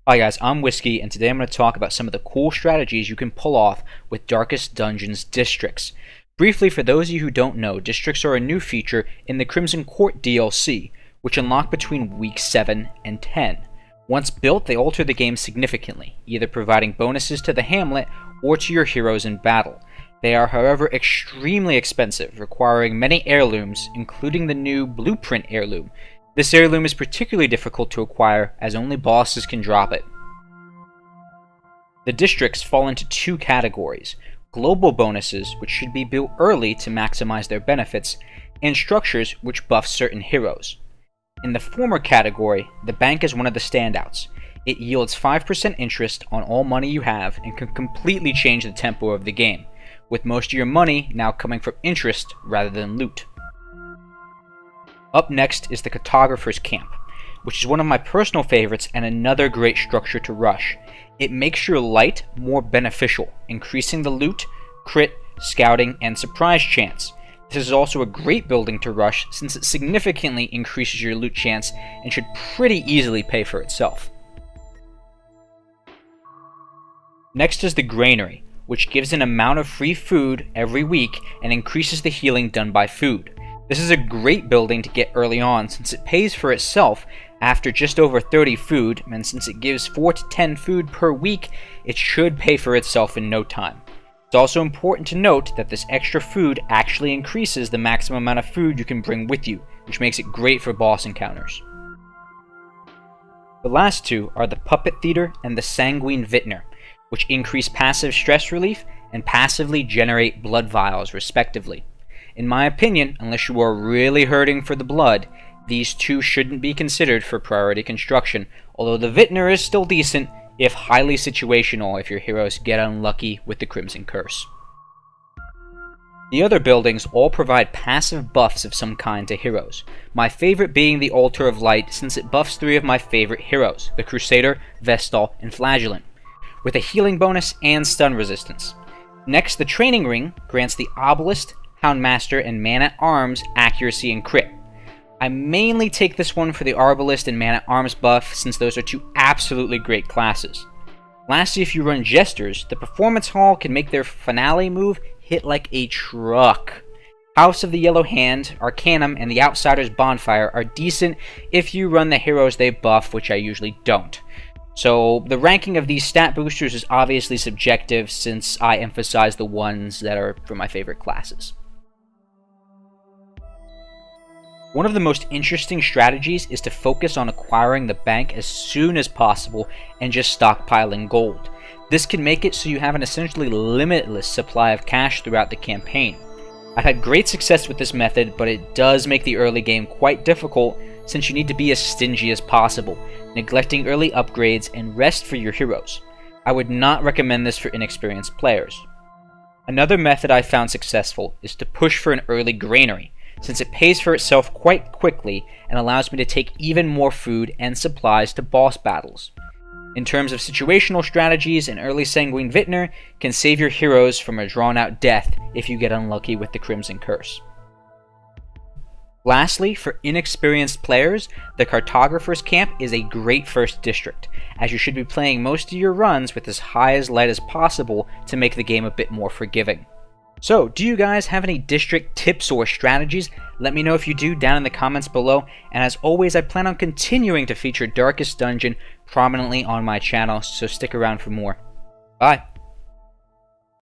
Hi guys, I'm Whiskey, and today I'm going to talk about some of the cool strategies you can pull off with Darkest Dungeons districts. Briefly, for those of you who don't know, districts are a new feature in the Crimson Court DLC, which unlock between week 7 and 10. Once built, they alter the game significantly, either providing bonuses to the hamlet or to your heroes in battle. They are, however, extremely expensive, requiring many heirlooms, including the new Blueprint heirloom. This heirloom is particularly difficult to acquire, as only bosses can drop it. The districts fall into two categories: global bonuses, which should be built early to maximize their benefits, and structures which buff certain heroes. In the former category, the bank is one of the standouts. It yields 5% interest on all money you have and can completely change the tempo of the game, with most of your money now coming from interest rather than loot. Up next is the Cartographer's Camp, which is one of my personal favorites and another great structure to rush. It makes your light more beneficial, increasing the loot, crit, scouting, and surprise chance. This is also a great building to rush since it significantly increases your loot chance and should pretty easily pay for itself. Next is the Granary, which gives an amount of free food every week and increases the healing done by food. This is a great building to get early on since it pays for itself after just over 30 food, and since it gives 4 to 10 food per week, it should pay for itself in no time. It's also important to note that this extra food actually increases the maximum amount of food you can bring with you, which makes it great for boss encounters. The last two are the Puppet Theater and the Sanguine Vintner, which increase passive stress relief and passively generate blood vials respectively. In my opinion, unless you are really hurting for the blood, these two shouldn't be considered for priority construction, although the Vintner is still decent, if highly situational if your heroes get unlucky with the Crimson Curse. The other buildings all provide passive buffs of some kind to heroes, my favorite being the Altar of Light since it buffs 3 of my favorite heroes, the Crusader, Vestal, and Flagellant, with a healing bonus and stun resistance. Next, the Training Ring grants the Obelisk, Houndmaster, and Man-at-Arms accuracy and crit. I mainly take this one for the Arbalist and Man-at-Arms buff since those are two absolutely great classes. Lastly, if you run Jesters, the Performance Hall can make their finale move hit like a truck. House of the Yellow Hand, Arcanum, and the Outsider's Bonfire are decent if you run the heroes they buff, which I usually don't. So the ranking of these stat boosters is obviously subjective since I emphasize the ones that are for my favorite classes. One of the most interesting strategies is to focus on acquiring the bank as soon as possible and just stockpiling gold. This can make it so you have an essentially limitless supply of cash throughout the campaign. I've had great success with this method, but it does make the early game quite difficult since you need to be as stingy as possible, neglecting early upgrades and rest for your heroes. I would not recommend this for inexperienced players. Another method I found successful is to push for an early Granary, since it pays for itself quite quickly and allows me to take even more food and supplies to boss battles. In terms of situational strategies, an early Sanguine Vintner can save your heroes from a drawn-out death if you get unlucky with the Crimson Curse. Lastly, for inexperienced players, the Cartographer's Camp is a great first district, as you should be playing most of your runs with as high as light as possible to make the game a bit more forgiving. So, do you guys have any district tips or strategies? Let me know if you do down in the comments below, and as always, I plan on continuing to feature Darkest Dungeon prominently on my channel, so stick around for more. Bye!